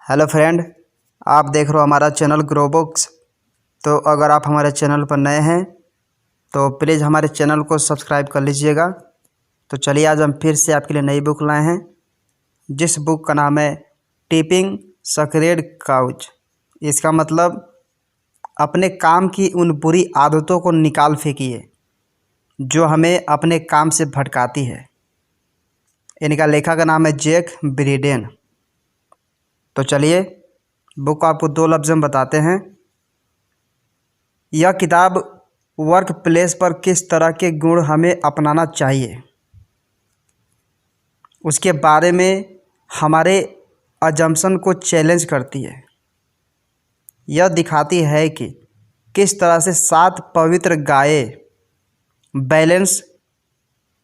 Hello friend, आप देख रहे हो हमारा चैनल ग्रोबुक्स। तो अगर आप हमारे चैनल पर नए हैं तो प्लीज़ हमारे चैनल को सब्सक्राइब कर लीजिएगा। तो चलिए आज हम फिर से आपके लिए नई बुक लाए हैं, जिस बुक का नाम है टिपिंग सक्रेड काउज। इसका मतलब अपने काम की उन बुरी आदतों को निकाल फेंकिए जो हमें अपने काम से भटकाती है। इनका लेखक का नाम है जैक ब्रिडेन। तो चलिए बुक को आपको 2 लफ्ज़ में बताते हैं। यह किताब वर्क प्लेस पर किस तरह के गुण हमें अपनाना चाहिए उसके बारे में हमारे अजम्पशन को चैलेंज करती है। यह दिखाती है कि किस तरह से 7 पवित्र गायें balance,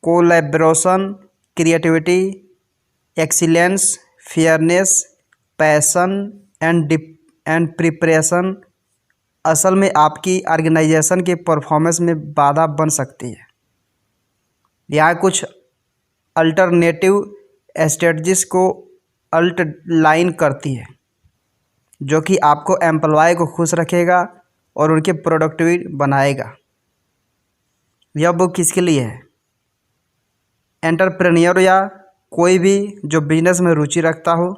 collaboration, creativity, excellence, fairness, passion and preparation असल में आपकी ऑर्गेनाइजेशन के परफॉर्मेंस में बाधा बन सकती है। यहाँ कुछ अल्टरनेटिव स्ट्रेटजीज को आउटलाइन करती है जो कि आपको एम्प्लॉय को खुश रखेगा और उनके प्रोडक्टिविटी बनाएगा। यह बुक किसके लिए है? एंटरप्रेन्योर या कोई भी जो बिजनेस में रुचि रखता हो,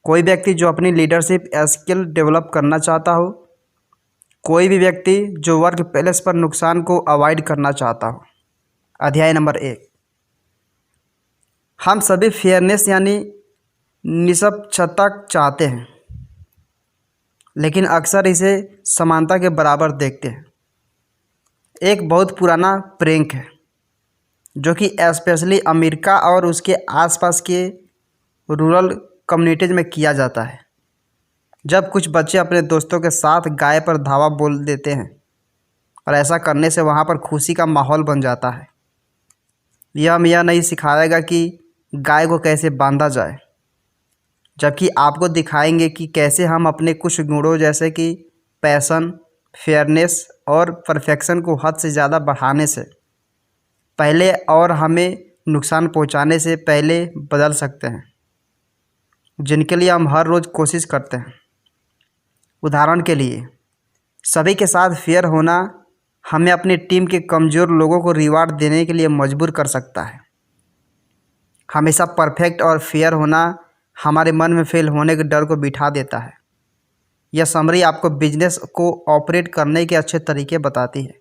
कोई व्यक्ति जो अपनी लीडरशिप स्किल डेवलप करना चाहता हो, कोई भी व्यक्ति जो वर्क प्लेस पर नुकसान को अवॉइड करना चाहता हो। अध्याय नंबर 1। हम सभी फेयरनेस यानी निष्पक्षता चाहते हैं, लेकिन अक्सर इसे समानता के बराबर देखते हैं। एक बहुत पुराना प्रैंक है जो कि स्पेशली अमेरिका और उसके आसपास के रूरल कम्युनिटीज में किया जाता है। जब कुछ बच्चे अपने दोस्तों के साथ गाय पर धावा बोल देते हैं और ऐसा करने से वहाँ पर खुशी का माहौल बन जाता है। हम यह नहीं सिखाएगा कि गाय को कैसे बांधा जाए, जबकि आपको दिखाएंगे कि कैसे हम अपने कुछ गुणों जैसे कि पैशन, फेयरनेस और परफेक्शन को हद से ज़्यादा बढ़ाने से पहले और हमें नुकसान पहुंचाने से पहले बदल सकते हैं, जिनके लिए हम हर रोज़ कोशिश करते हैं। उदाहरण के लिए, सभी के साथ फेयर होना हमें अपनी टीम के कमज़ोर लोगों को रिवार्ड देने के लिए मजबूर कर सकता है। हमेशा परफेक्ट और फेयर होना हमारे मन में फेल होने के डर को बिठा देता है। यह समरी आपको बिजनेस को ऑपरेट करने के अच्छे तरीके बताती है।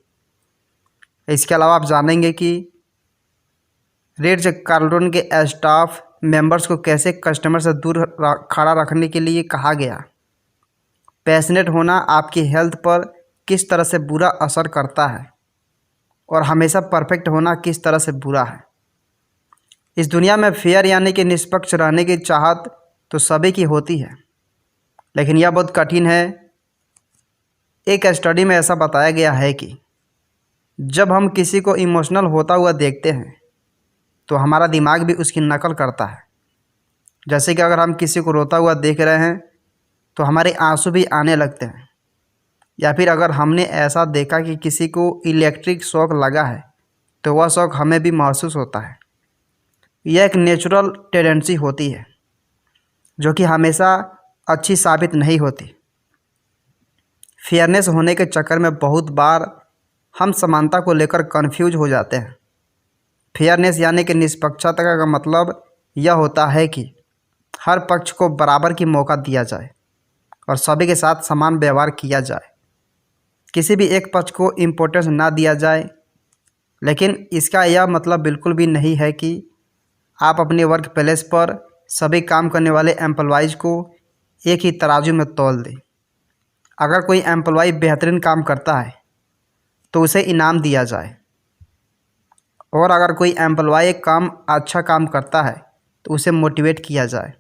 इसके अलावा आप जानेंगे कि रिट्ज कार्लटन के स्टाफ मेंबर्स को कैसे कस्टमर से दूर खड़ा रखने के लिए कहा गया। पैशनेट होना आपकी हेल्थ पर किस तरह से बुरा असर करता है और हमेशा परफेक्ट होना किस तरह से बुरा है। इस दुनिया में फेयर यानी कि निष्पक्ष रहने की चाहत तो सभी की होती है, लेकिन यह बहुत कठिन है। एक स्टडी में ऐसा बताया गया है कि जब हम किसी को इमोशनल होता हुआ देखते हैं तो हमारा दिमाग भी उसकी नकल करता है। जैसे कि अगर हम किसी को रोता हुआ देख रहे हैं तो हमारे आंसू भी आने लगते हैं, या फिर अगर हमने ऐसा देखा कि किसी को इलेक्ट्रिक शॉक लगा है तो वह शॉक हमें भी महसूस होता है। यह एक नेचुरल टेंडेंसी होती है जो कि हमेशा अच्छी साबित नहीं होती। फेयरनेस होने के चक्कर में बहुत बार हम समानता को लेकर कंफ्यूज हो जाते हैं। फेयरनेस यानी कि निष्पक्षता का मतलब यह होता है कि हर पक्ष को बराबर की मौका दिया जाए और सभी के साथ समान व्यवहार किया जाए। किसी भी एक पक्ष को इम्पोर्टेंस ना दिया जाए, लेकिन इसका यह मतलब बिल्कुल भी नहीं है कि आप अपने वर्क प्लेस पर सभी काम करने वाले एम्प्लॉयज़ को एक ही तराजू में तौल दें। अगर कोई एम्प्लॉय बेहतरीन काम करता है तो उसे इनाम दिया जाए, और अगर कोई एम्प्लॉय अच्छा काम करता है तो उसे मोटिवेट किया जाए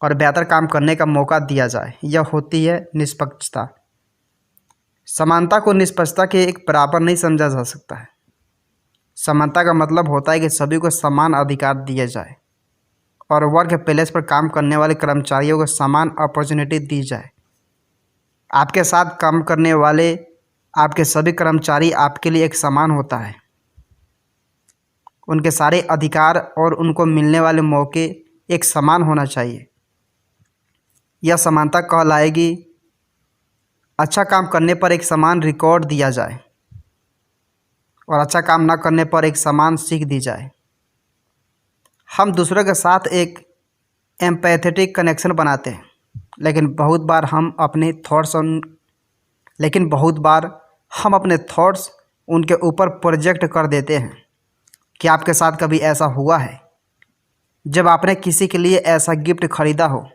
और बेहतर काम करने का मौका दिया जाए। यह होती है निष्पक्षता। समानता को निष्पक्षता के एक बराबर नहीं समझा जा सकता है। समानता का मतलब होता है कि सभी को समान अधिकार दिए जाए और वर्क प्लेस पर काम करने वाले कर्मचारियों को समान अपॉर्चुनिटी दी जाए। आपके साथ काम करने वाले आपके सभी कर्मचारी आपके लिए एक समान होता है। उनके सारे अधिकार और उनको मिलने वाले मौके एक समान होना चाहिए। यह समानता कहलाएगी। अच्छा काम करने पर एक समान रिकॉर्ड दिया जाए और अच्छा काम न करने पर एक समान सीख दी जाए। हम दूसरों के साथ एक एम्पैथेटिक कनेक्शन बनाते हैं, लेकिन बहुत बार हम अपने थॉट्स उनके ऊपर प्रोजेक्ट कर देते हैं। क्या आपके साथ कभी ऐसा हुआ है जब आपने किसी के लिए ऐसा गिफ्ट खरीदा हो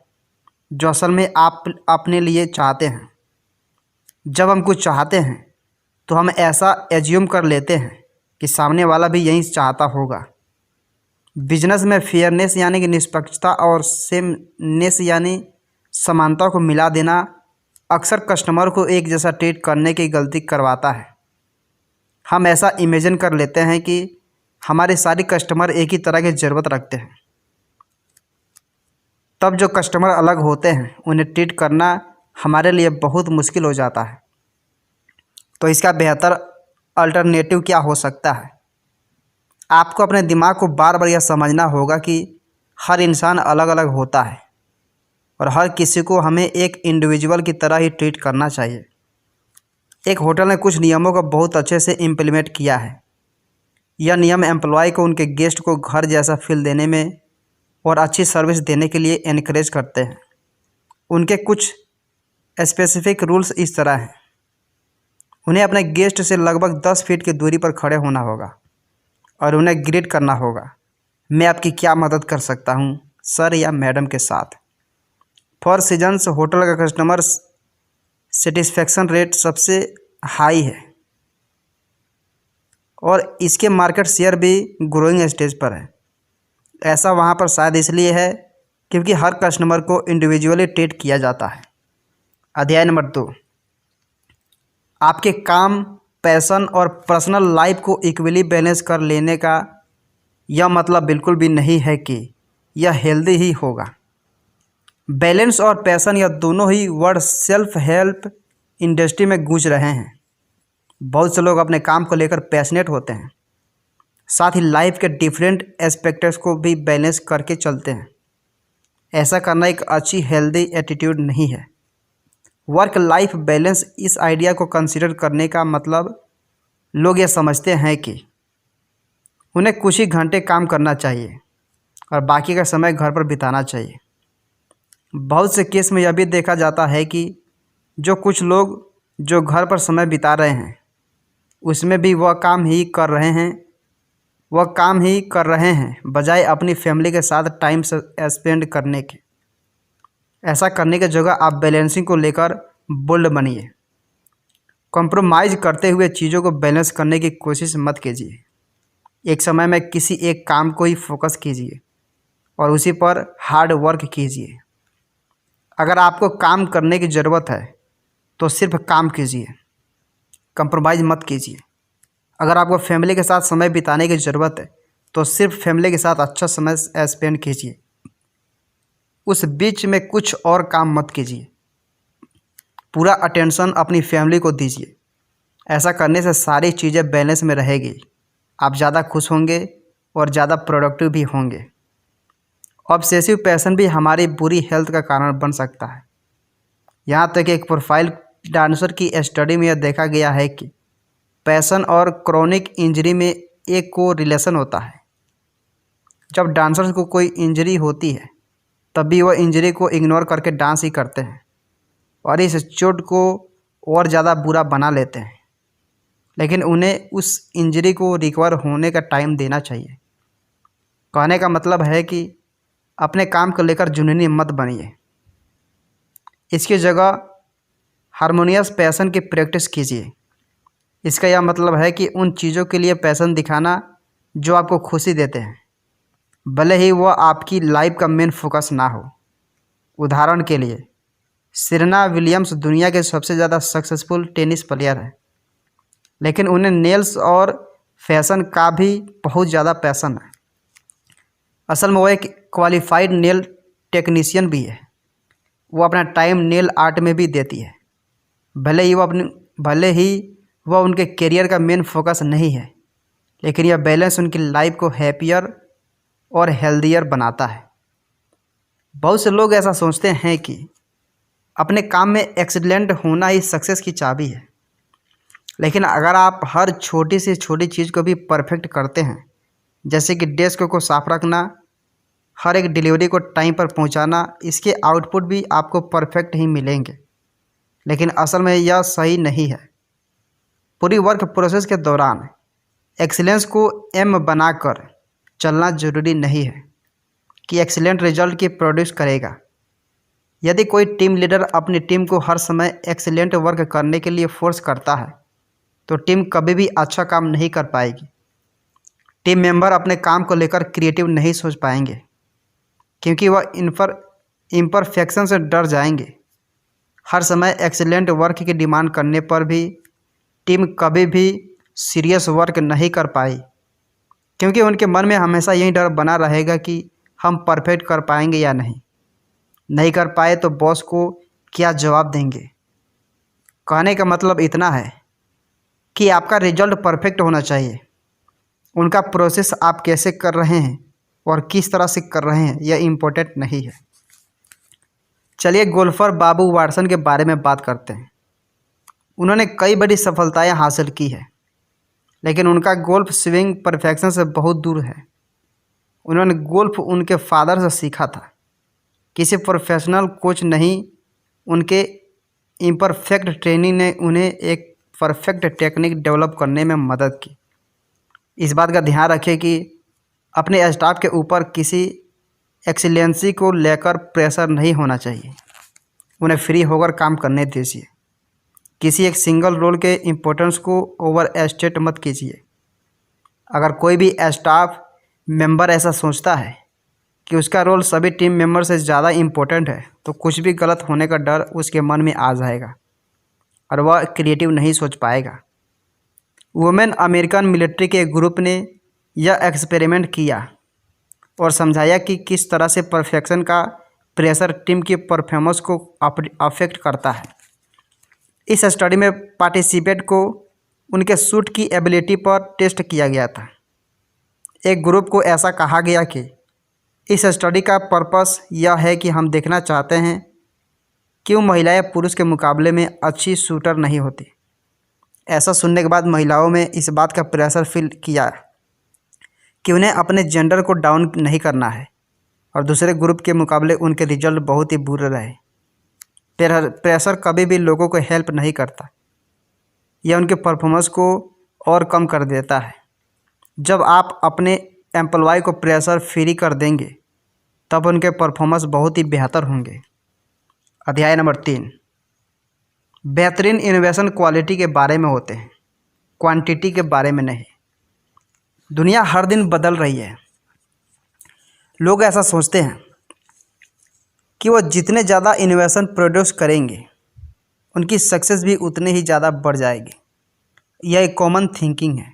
जो असल में आप अपने लिए चाहते हैं? जब हम कुछ चाहते हैं तो हम ऐसा एज्यूम कर लेते हैं कि सामने वाला भी यही चाहता होगा। बिजनेस में फेयरनेस यानी कि निष्पक्षता और सेमनेस यानी समानता को मिला देना अक्सर कस्टमर को एक जैसा ट्रीट करने की गलती करवाता है। हम ऐसा इमेजिन कर लेते हैं कि हमारे सारे कस्टमर एक ही तरह की ज़रूरत रखते हैं। तब जो कस्टमर अलग होते हैं उन्हें ट्रीट करना हमारे लिए बहुत मुश्किल हो जाता है। तो इसका बेहतर अल्टरनेटिव क्या हो सकता है? आपको अपने दिमाग को बार बार यह समझना होगा कि हर इंसान अलग अलग होता है और हर किसी को हमें एक इंडिविजुअल की तरह ही ट्रीट करना चाहिए। एक होटल ने कुछ नियमों को बहुत अच्छे से इम्प्लीमेंट किया है। यह नियम एम्प्लॉय को उनके गेस्ट को घर जैसा फील देने में और अच्छी सर्विस देने के लिए एनकरेज करते हैं। उनके कुछ स्पेसिफिक रूल्स इस तरह हैं। उन्हें अपने गेस्ट से लगभग 10 फीट की दूरी पर खड़े होना होगा और उन्हें ग्रीट करना होगा, मैं आपकी क्या मदद कर सकता हूँ सर या मैडम के साथ। फॉर सीजन्स होटल का कस्टमर सेटिस्फेक्शन रेट सबसे हाई है और इसके मार्केट शेयर भी ग्रोइंग स्टेज पर है। ऐसा वहाँ पर शायद इसलिए है क्योंकि हर कस्टमर को इंडिविजुअली ट्रीट किया जाता है। अध्याय नंबर 2, आपके काम, पैशन और पर्सनल लाइफ को इक्वली बैलेंस कर लेने का यह मतलब बिल्कुल भी नहीं है कि यह हेल्दी ही होगा। बैलेंस और पैशन यह दोनों ही वर्ड सेल्फ हेल्प इंडस्ट्री में गूंज रहे हैं। बहुत से लोग अपने काम को लेकर पैशनेट होते हैं, साथ ही लाइफ के डिफरेंट एस्पेक्ट्स को भी बैलेंस करके चलते हैं। ऐसा करना एक अच्छी हेल्दी एटीट्यूड नहीं है। वर्क लाइफ बैलेंस इस आइडिया को कंसीडर करने का मतलब लोग ये समझते हैं कि उन्हें कुछ ही घंटे काम करना चाहिए और बाकी का समय घर पर बिताना चाहिए। बहुत से केस में यह भी देखा जाता है कि जो कुछ लोग जो घर पर समय बिता रहे हैं उसमें भी वह काम ही कर रहे हैं बजाय अपनी फैमिली के साथ टाइम स्पेंड करने के। ऐसा करने की जगह आप बैलेंसिंग को लेकर बोल्ड बनिए। कॉम्प्रोमाइज़ करते हुए चीज़ों को बैलेंस करने की कोशिश मत कीजिए। एक समय में किसी एक काम को ही फोकस कीजिए और उसी पर हार्ड वर्क कीजिए। अगर आपको काम करने की ज़रूरत है तो सिर्फ काम कीजिए, कंप्रोमाइज़ मत कीजिए। अगर आपको फैमिली के साथ समय बिताने की ज़रूरत है तो सिर्फ फैमिली के साथ अच्छा समय स्पेंड कीजिए, उस बीच में कुछ और काम मत कीजिए। पूरा अटेंशन अपनी फैमिली को दीजिए। ऐसा करने से सारी चीज़ें बैलेंस में रहेगी। आप ज़्यादा खुश होंगे और ज़्यादा प्रोडक्टिव भी होंगे। ऑब्सेसिव पैशन भी हमारी बुरी हेल्थ का कारण बन सकता है। यहाँ तक एक प्रोफाइल डांसर की स्टडी में यह देखा गया है कि पैशन और क्रोनिक इंजरी में एक को रिलेशन होता है। जब डांसर्स को कोई इंजरी होती है तब भी वह इंजरी को इग्नोर करके डांस ही करते हैं और इस चोट को और ज़्यादा बुरा बना लेते हैं, लेकिन उन्हें उस इंजरी को रिकवर होने का टाइम देना चाहिए। कहने का मतलब है कि अपने काम को लेकर जुनूनी मत बनिए। इसकी जगह हारमोनियस पैशन की प्रैक्टिस कीजिए। इसका यह मतलब है कि उन चीज़ों के लिए पैशन दिखाना जो आपको खुशी देते हैं, भले ही वह आपकी लाइफ का मेन फोकस ना हो। उदाहरण के लिए सेरेना विलियम्स दुनिया के सबसे ज़्यादा सक्सेसफुल टेनिस प्लेयर है, लेकिन उन्हें नेल्स और फैशन का भी बहुत ज़्यादा पैशन है। असल में वो एक क्वालिफाइड नेल टेक्नीशियन भी है। वो अपना टाइम नेल आर्ट में भी देती है, भले ही वह उनके करियर का मेन फोकस नहीं है, लेकिन यह बैलेंस उनकी लाइफ को हैप्पियर और हेल्दियर बनाता है। बहुत से लोग ऐसा सोचते हैं कि अपने काम में एक्सीलेंट होना ही सक्सेस की चाबी है। लेकिन अगर आप हर छोटी से छोटी चीज़ को भी परफेक्ट करते हैं, जैसे कि डेस्क को साफ रखना, हर एक डिलीवरी को टाइम पर पहुंचाना, इसके आउटपुट भी आपको परफेक्ट ही मिलेंगे। लेकिन असल में यह सही नहीं है। पूरी वर्क प्रोसेस के दौरान एक्सीलेंस को एम बनाकर चलना जरूरी नहीं है कि एक्सीलेंट रिजल्ट की प्रोड्यूस करेगा। यदि कोई टीम लीडर अपनी टीम को हर समय एक्सीलेंट वर्क करने के लिए फोर्स करता है तो टीम कभी भी अच्छा काम नहीं कर पाएगी। टीम मेंबर अपने काम को लेकर क्रिएटिव नहीं सोच पाएंगे क्योंकि वह इम्परफेक्शन से डर जाएंगे। हर समय एक्सीलेंट वर्क की डिमांड करने पर भी टीम कभी भी सीरियस वर्क नहीं कर पाई, क्योंकि उनके मन में हमेशा यही डर बना रहेगा कि हम परफेक्ट कर पाएंगे या नहीं कर पाए तो बॉस को क्या जवाब देंगे। कहने का मतलब इतना है कि आपका रिजल्ट परफेक्ट होना चाहिए। उनका प्रोसेस आप कैसे कर रहे हैं और किस तरह से कर रहे हैं यह इम्पोर्टेंट नहीं है। चलिए गोल्फर बाबू वाटसन के बारे में बात करते हैं। उन्होंने कई बड़ी सफलताएं हासिल की है, लेकिन उनका गोल्फ स्विंग परफेक्शन से बहुत दूर है। उन्होंने गोल्फ उनके फादर से सीखा था। किसी प्रोफेशनल कोच नहीं, उनके इम्परफेक्ट ट्रेनिंग ने उन्हें एक परफेक्ट टेक्निक डेवलप करने में मदद की। इस बात का ध्यान रखें कि अपने स्टाफ के ऊपर किसी एक्सीलेंसी को लेकर प्रेशर नहीं होना चाहिए। उन्हें फ्री होकर काम करने दीजिए। किसी एक सिंगल रोल के इम्पोर्टेंस को ओवर एस्टेट मत कीजिए। अगर कोई भी स्टाफ मेंबर ऐसा सोचता है कि उसका रोल सभी टीम मेंबर से ज़्यादा इम्पोर्टेंट है तो कुछ भी गलत होने का डर उसके मन में आ जाएगा और वह क्रिएटिव नहीं सोच पाएगा। वुमेन अमेरिकन मिलिट्री के ग्रुप ने यह एक्सपेरिमेंट किया और समझाया कि किस तरह से परफेक्शन का प्रेशर टीम की परफॉर्मेंस को अफेक्ट करता है। इस स्टडी में पार्टिसिपेंट को उनके सूट की एबिलिटी पर टेस्ट किया गया था। एक ग्रुप को ऐसा कहा गया कि इस स्टडी का पर्पस यह है कि हम देखना चाहते हैं क्यों महिलाएं पुरुष के मुकाबले में अच्छी शूटर नहीं होती। ऐसा सुनने के बाद महिलाओं में इस बात का प्रेशर फील किया कि उन्हें अपने जेंडर को डाउन नहीं करना है और दूसरे ग्रुप के मुकाबले उनके रिजल्ट बहुत ही बुरे रहे। प्रेशर कभी भी लोगों को हेल्प नहीं करता, यह उनके परफॉर्मेंस को और कम कर देता है। जब आप अपने एम्प्लॉय को प्रेशर फ्री कर देंगे तब उनके परफॉर्मेंस बहुत ही बेहतर होंगे। अध्याय नंबर 3, बेहतरीन इनोवेशन क्वालिटी के बारे में होते हैं, क्वांटिटी के बारे में नहीं। दुनिया हर दिन बदल रही है। लोग ऐसा सोचते हैं कि वो जितने ज़्यादा इनोवेशन प्रोड्यूस करेंगे उनकी सक्सेस भी उतनी ही ज़्यादा बढ़ जाएगी। यह एक कॉमन थिंकिंग है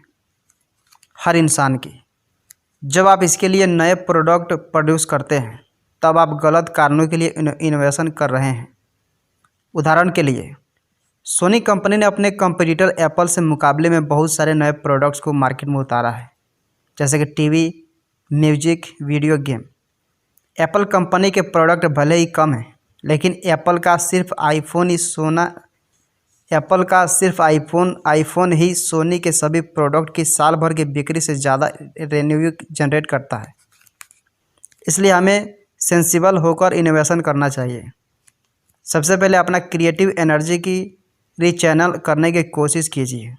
हर इंसान की। जब आप इसके लिए नए प्रोडक्ट प्रोड्यूस करते हैं तब आप गलत कारणों के लिए इनोवेशन कर रहे हैं। उदाहरण के लिए सोनी कंपनी ने अपने कंपटीटर एप्पल से मुकाबले में बहुत सारे नए प्रोडक्ट्स को मार्केट में उतारा है, जैसे कि TV, music, video game. Apple company के प्रोडक्ट भले ही कम हैं, लेकिन एप्पल का सिर्फ आईफोन ही सोनी के सभी प्रोडक्ट की साल भर की बिक्री से ज़्यादा रेवेन्यू जनरेट करता है। इसलिए हमें सेंसिबल होकर इनोवेशन करना चाहिए। सबसे पहले अपना क्रिएटिव एनर्जी की रीचैनल करने की कोशिश कीजिए।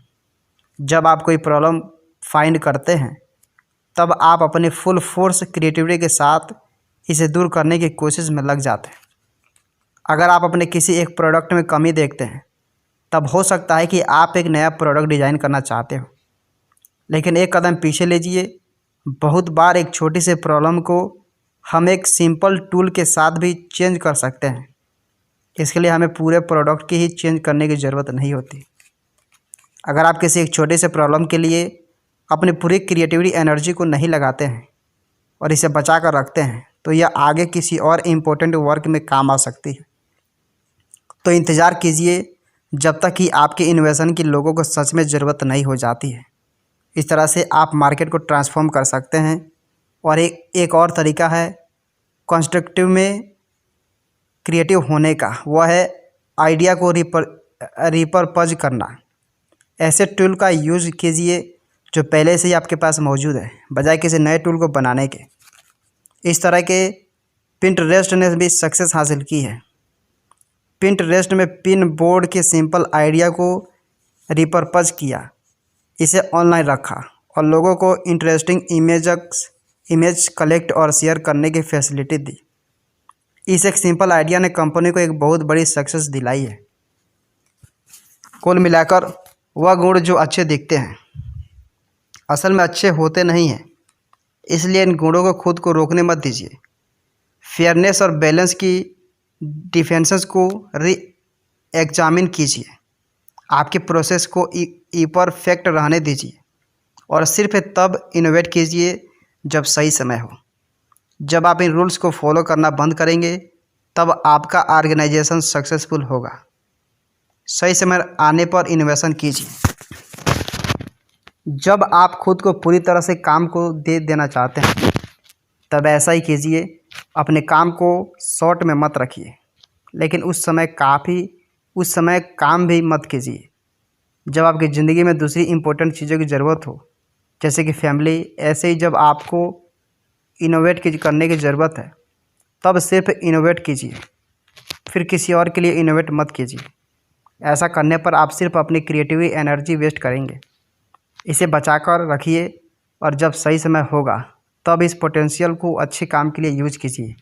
जब आप कोई प्रॉब्लम फाइंड करते हैं तब आप अपनी फुल फोर्स क्रिएटिविटी के साथ इसे दूर करने की कोशिश में लग जाते हैं। अगर आप अपने किसी एक प्रोडक्ट में कमी देखते हैं तब हो सकता है कि आप एक नया प्रोडक्ट डिज़ाइन करना चाहते हो, लेकिन एक कदम पीछे लीजिए। बहुत बार एक छोटी सी प्रॉब्लम को हम एक सिंपल टूल के साथ भी चेंज कर सकते हैं। इसके लिए हमें पूरे प्रोडक्ट की ही चेंज करने की ज़रूरत नहीं होती। अगर आप किसी एक छोटे से प्रॉब्लम के लिए अपनी पूरी क्रिएटिविटी एनर्जी को नहीं लगाते हैं और इसे बचा कर रखते हैं तो यह आगे किसी और इम्पोर्टेंट वर्क में काम आ सकती है। तो इंतज़ार कीजिए जब तक कि आपके इन्वेशन की लोगों को सच में ज़रूरत नहीं हो जाती है। इस तरह से आप मार्केट को ट्रांसफॉर्म कर सकते हैं। और एक और तरीका है कंस्ट्रक्टिव में क्रिएटिव होने का, वह है आइडिया को रिपर्पज करना। ऐसे टूल का यूज़ कीजिए जो पहले से ही आपके पास मौजूद है, बजाय किसी नए टूल को बनाने के। इस तरह के पिंटरेस्ट ने भी सक्सेस हासिल की है। पिंटरेस्ट में पिन बोर्ड के सिंपल आइडिया को रिपर्पज किया, इसे ऑनलाइन रखा और लोगों को इंटरेस्टिंग इमेज कलेक्ट और शेयर करने की फैसिलिटी दी। इस एक सिंपल आइडिया ने कंपनी को एक बहुत बड़ी सक्सेस दिलाई है। कुल मिलाकर वह गुण जो अच्छे दिखते हैं असल में अच्छे होते नहीं हैं, इसलिए इन गुणों को खुद को रोकने मत दीजिए। फेयरनेस और बैलेंस की डिफेंसेस को एग्जामिन कीजिए। आपके प्रोसेस को परफेक्ट रहने दीजिए और सिर्फ तब इनोवेट कीजिए जब सही समय हो। जब आप इन रूल्स को फॉलो करना बंद करेंगे तब आपका ऑर्गेनाइजेशन सक्सेसफुल होगा। सही समय आने पर इनोवेशन कीजिए। जब आप खुद को पूरी तरह से काम को दे देना चाहते हैं तब ऐसा ही कीजिए। अपने काम को शॉर्ट में मत रखिए, लेकिन उस समय काम भी मत कीजिए। जब आपकी ज़िंदगी में दूसरी इम्पोर्टेंट चीज़ों की ज़रूरत हो, जैसे कि फैमिली, ऐसे ही जब आपको इनोवेट करने की ज़रूरत है तब सिर्फ इनोवेट कीजिए, फिर किसी और के लिए इनोवेट मत कीजिए। ऐसा करने पर आप सिर्फ अपनी क्रिएटिव एनर्जी वेस्ट करेंगे। इसे बचाकर रखिए और जब सही समय होगा तब इस पोटेंशियल को अच्छे काम के लिए यूज कीजिए।